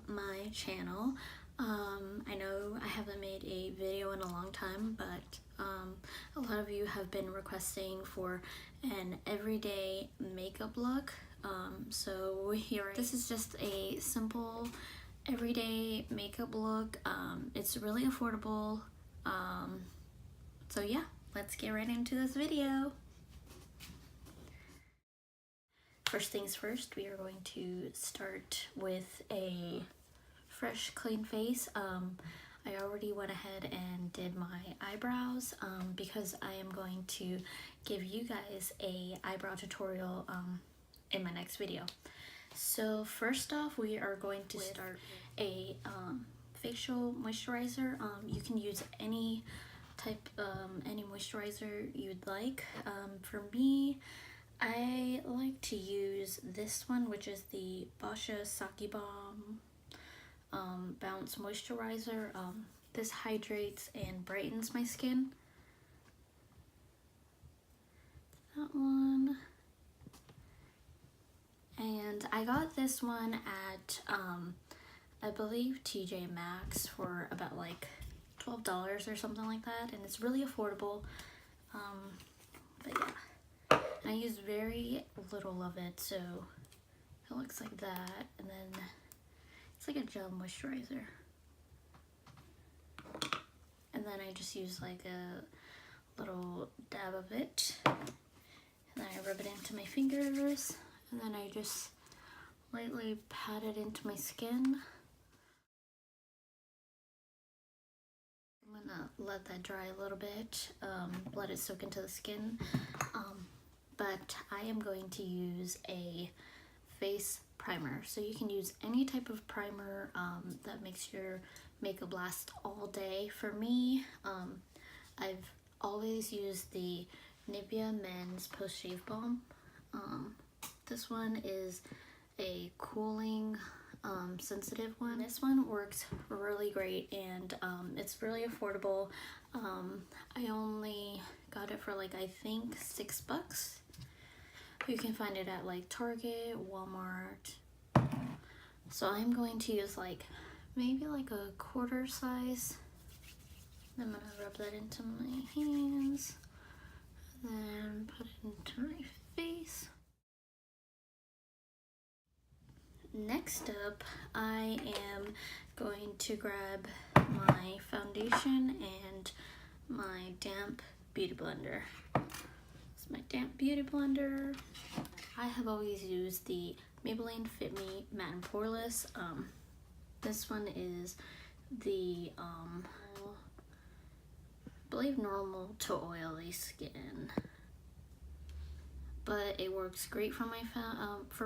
my channel. I know I haven't made a video in a long time, but a lot of you have been requesting for an everyday makeup look. So here, this is just a simple everyday makeup look. It's really affordable. So yeah, let's get right into this video. First things first, we are going to start with a fresh, clean face. I already went ahead and did my eyebrows because I am going to give you guys a eyebrow tutorial in my next video. So first off, we are going to start a facial moisturizer. You can use any type, any moisturizer you'd like. For me, I like to use this one, which is the Boscia Sake Balm Bounce Moisturizer. This hydrates and brightens my skin. That one. And I got this one at, I believe TJ Maxx for about like $12 or something like that. And it's really affordable. But yeah. I use very little of it, so it looks like that, and then it's like a gel moisturizer. And then I just use like a little dab of it, and then I rub it into my fingers, and then I just lightly pat it into my skin. I'm gonna let that dry a little bit, let it soak into the skin. But I am going to use a face primer. So you can use any type of primer that makes your makeup last all day. For me, I've always used the Nivea Men's Post Shave Balm. This one is a cooling, sensitive one. This one works really great, and it's really affordable. I only got it for like, I think $6. You can find it at like Target, Walmart. So I'm going to use like maybe like a quarter size. I'm gonna rub that into my hands, then put it into my face. Next up, I am going to grab my foundation and my damp beauty blender. My damp beauty blender. I have always used the Maybelline Fit Me Matte and Poreless. This one is the I believe normal to oily skin, but it works great for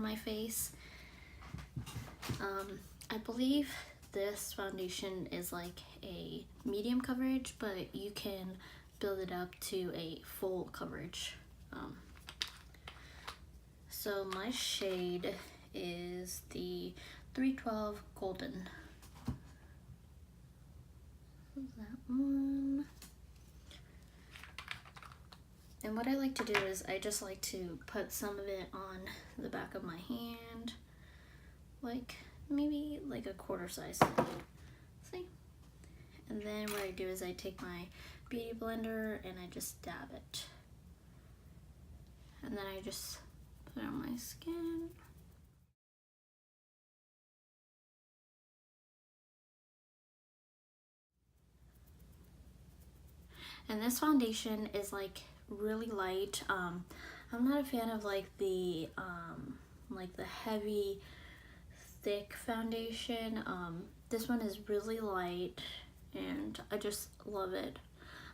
my face. I believe this foundation is like a medium coverage, but you can build it up to a full coverage. So my shade is the 312 Golden. That one. And what I like to do is I just like to put some of it on the back of my hand, like maybe like a quarter size. See? And then what I do is I take my beauty blender and I just dab it. And then I just put it on my skin. And this foundation is like really light. I'm not a fan of like the heavy, thick foundation. This one is really light and I just love it.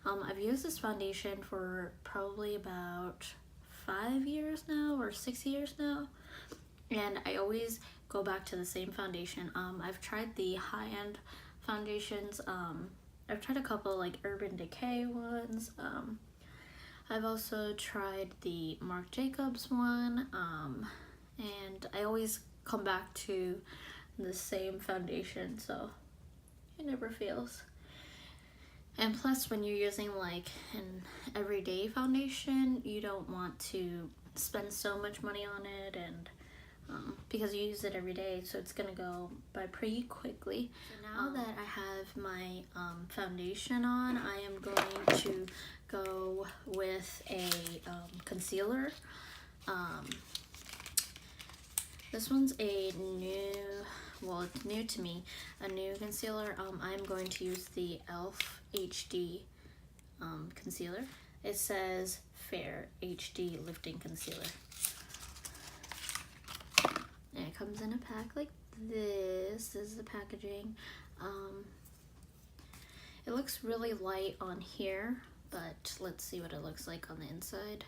I've used this foundation for probably about 5 years now or 6 years now, and I always go back to the same foundation. I've tried the high-end foundations. I've tried a couple like Urban Decay ones. I've also tried the Marc Jacobs one, and I always come back to the same foundation, so it never fails. And plus, when you're using like an everyday foundation, you don't want to spend so much money on it, and because you use it every day, so it's gonna go by pretty quickly. So now that I have my foundation on, I am going to go with a concealer. This one's a new, well, it's new to me, a new concealer. I'm going to use the e.l.f. HD concealer. It says Fair HD Lifting Concealer. And it comes in a pack like this. This is the packaging. It looks really light on here, but let's see what it looks like on the inside.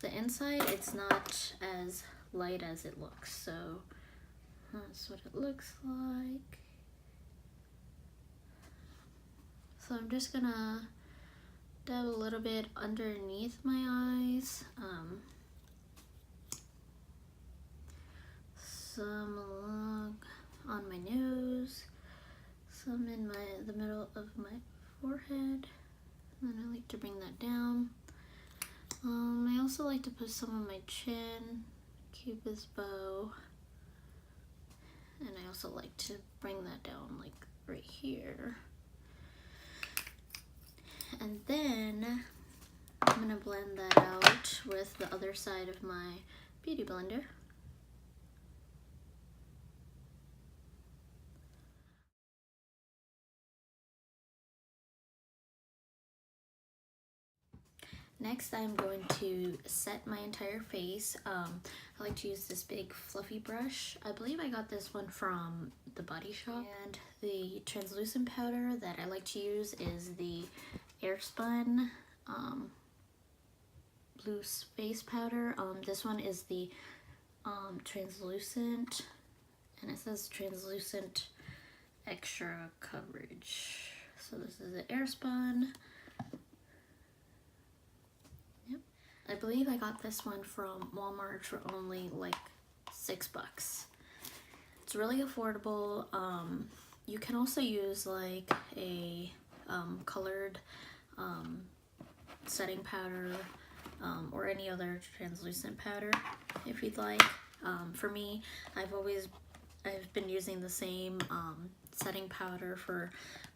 The inside, it's not as light as it looks, so that's what it looks like. So I'm just gonna dab a little bit underneath my eyes, some along on my nose, some in the middle of my forehead, and then I like to bring that down. I also like to put some on my chin, Cupid's bow, and I also like to bring that down like right here. And then I'm gonna blend that out with the other side of my beauty blender. Next, I'm going to set my entire face. I like to use this big fluffy brush. I believe I got this one from the Body Shop. And the translucent powder that I like to use is the Spun blue face powder. This one is the translucent, and it says translucent extra coverage. So this is the Spun. Yep, I believe I got this one from Walmart for only like $6. It's really affordable. You can also use like a colored setting powder or any other translucent powder if you'd like. For me, I've been using the same setting powder for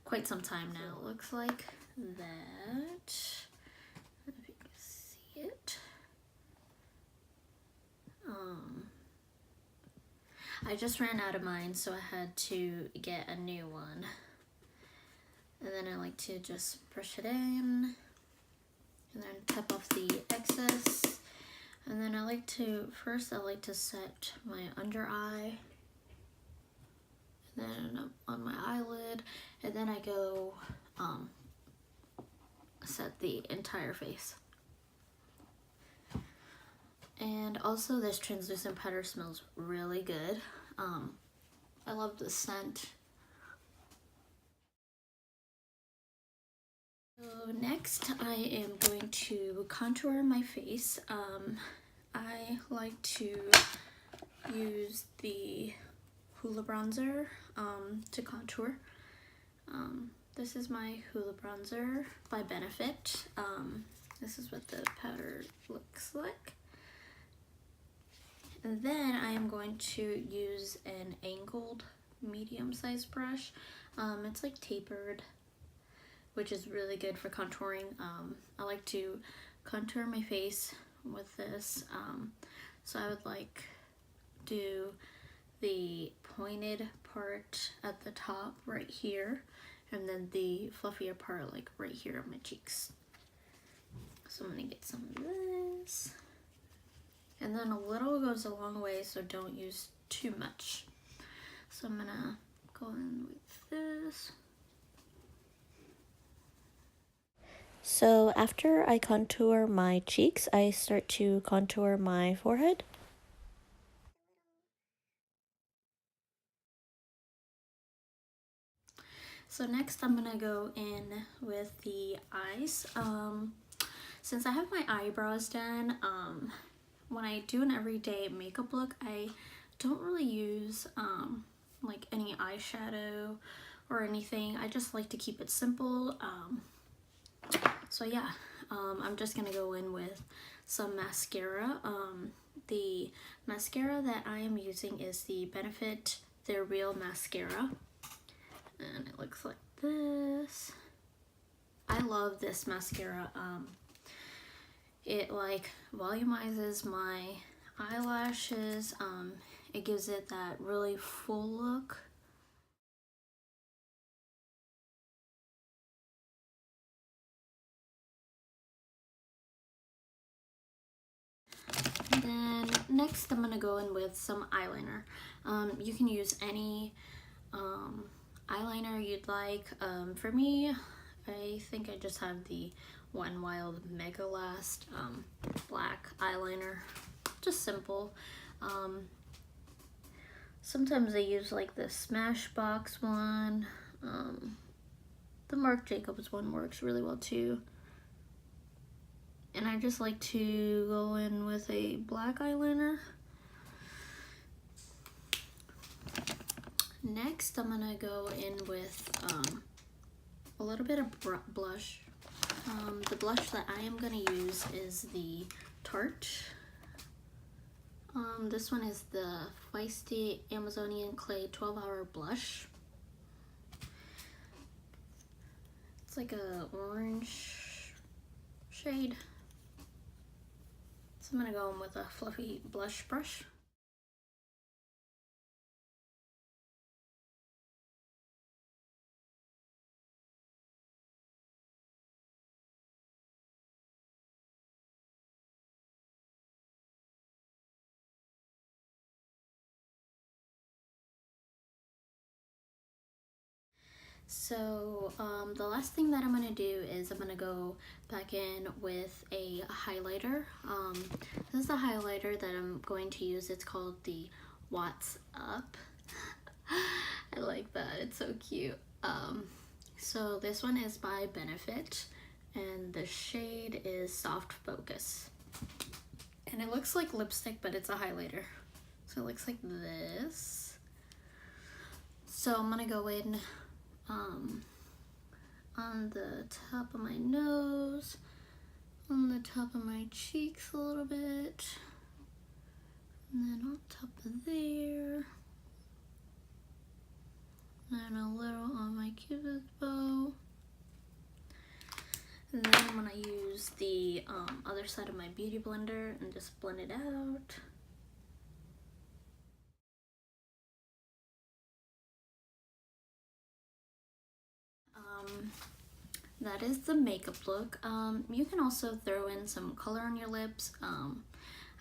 quite some time now. So it looks like that. If you can see it. I just ran out of mine, so I had to get a new one. And then I like to just brush it in, and then tap off the excess. And then I like to set my under eye, and then on my eyelid, and then I go set the entire face. And also this translucent powder smells really good. I love the scent. So next I am going to contour my face. I like to use the Hula bronzer to contour. This is my Hula bronzer by Benefit. This is what the powder looks like. And then I am going to use an angled medium-sized brush. It's like tapered, which is really good for contouring. I like to contour my face with this. So I would like do the pointed part at the top right here, and then the fluffier part like right here on my cheeks. So I'm gonna get some of this. And then a little goes a long way, so don't use too much. So I'm gonna go in with this. So after I contour my cheeks, I start to contour my forehead. So next I'm gonna go in with the eyes. Since I have my eyebrows done, when I do an everyday makeup look, I don't really use like any eyeshadow or anything. I just like to keep it simple. So yeah, I'm just gonna go in with some mascara. The mascara that I am using is the Benefit They're Real Mascara, and it looks like this. I love this mascara. It like volumizes my eyelashes. It gives it that really full look. Then next I'm gonna go in with some eyeliner. You can use any eyeliner you'd like. For me, I think I just have the One Wild Mega Last black eyeliner. Just simple. Sometimes I use like the Smashbox one. The Marc Jacobs one works really well too. And I just like to go in with a black eyeliner. Next, I'm gonna go in with a little bit of blush. The blush that I am gonna use is the Tarte. This one is the Feisty Amazonian Clay 12-Hour Blush. It's like a orange shade. So I'm gonna go in with a fluffy blush brush. So the last thing that I'm gonna do is I'm gonna go back in with a highlighter. This is the highlighter that I'm going to use. It's called the What's Up. I like that, it's so cute. So this one is by Benefit, and the shade is Soft Focus. And it looks like lipstick, but it's a highlighter. So it looks like this. So I'm gonna go in on the top of my nose, on the top of my cheeks a little bit, and then on top of there, and a little on my cupid's bow. And then I'm gonna use the other side of my beauty blender and just blend it out. That is the makeup look. You can also throw in some color on your lips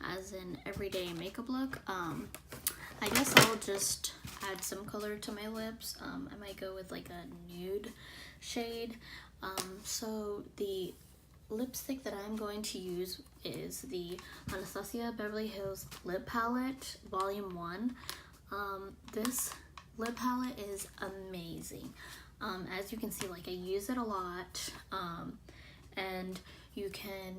as an everyday makeup look. I guess I'll just add some color to my lips. I might go with like a nude shade. So the lipstick that I'm going to use is the Anastasia Beverly Hills Lip Palette Volume 1. This lip palette is amazing. As you can see, like I use it a lot, and you can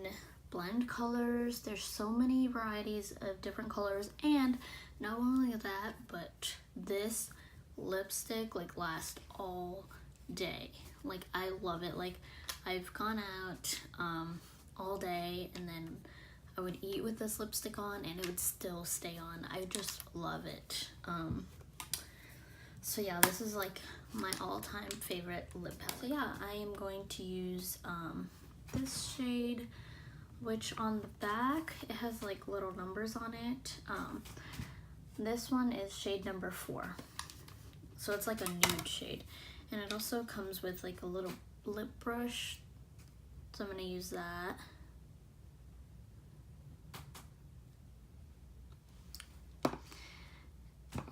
blend colors. There's so many varieties of different colors, and not only that, but this lipstick like lasts all day. Like I love it. Like I've gone out all day, and then I would eat with this lipstick on and it would still stay on. I just love it. So yeah, this is like my all-time favorite lip palette. So yeah, I am going to use this shade, which on the back it has like little numbers on it. This one is shade number 4, so it's like a nude shade, and it also comes with like a little lip brush, so I'm gonna use that.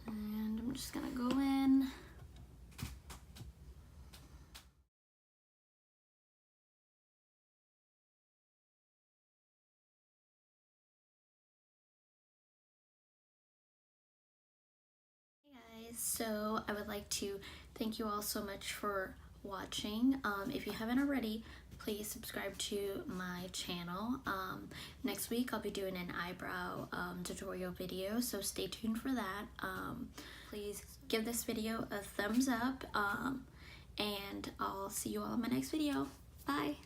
And I'm just gonna go in. Hey guys, so I would like to thank you all so much for watching. If you haven't already, please subscribe to my channel. Next week I'll be doing an eyebrow tutorial video, so stay tuned for that. Please give this video a thumbs up, and I'll see you all in my next video. Bye!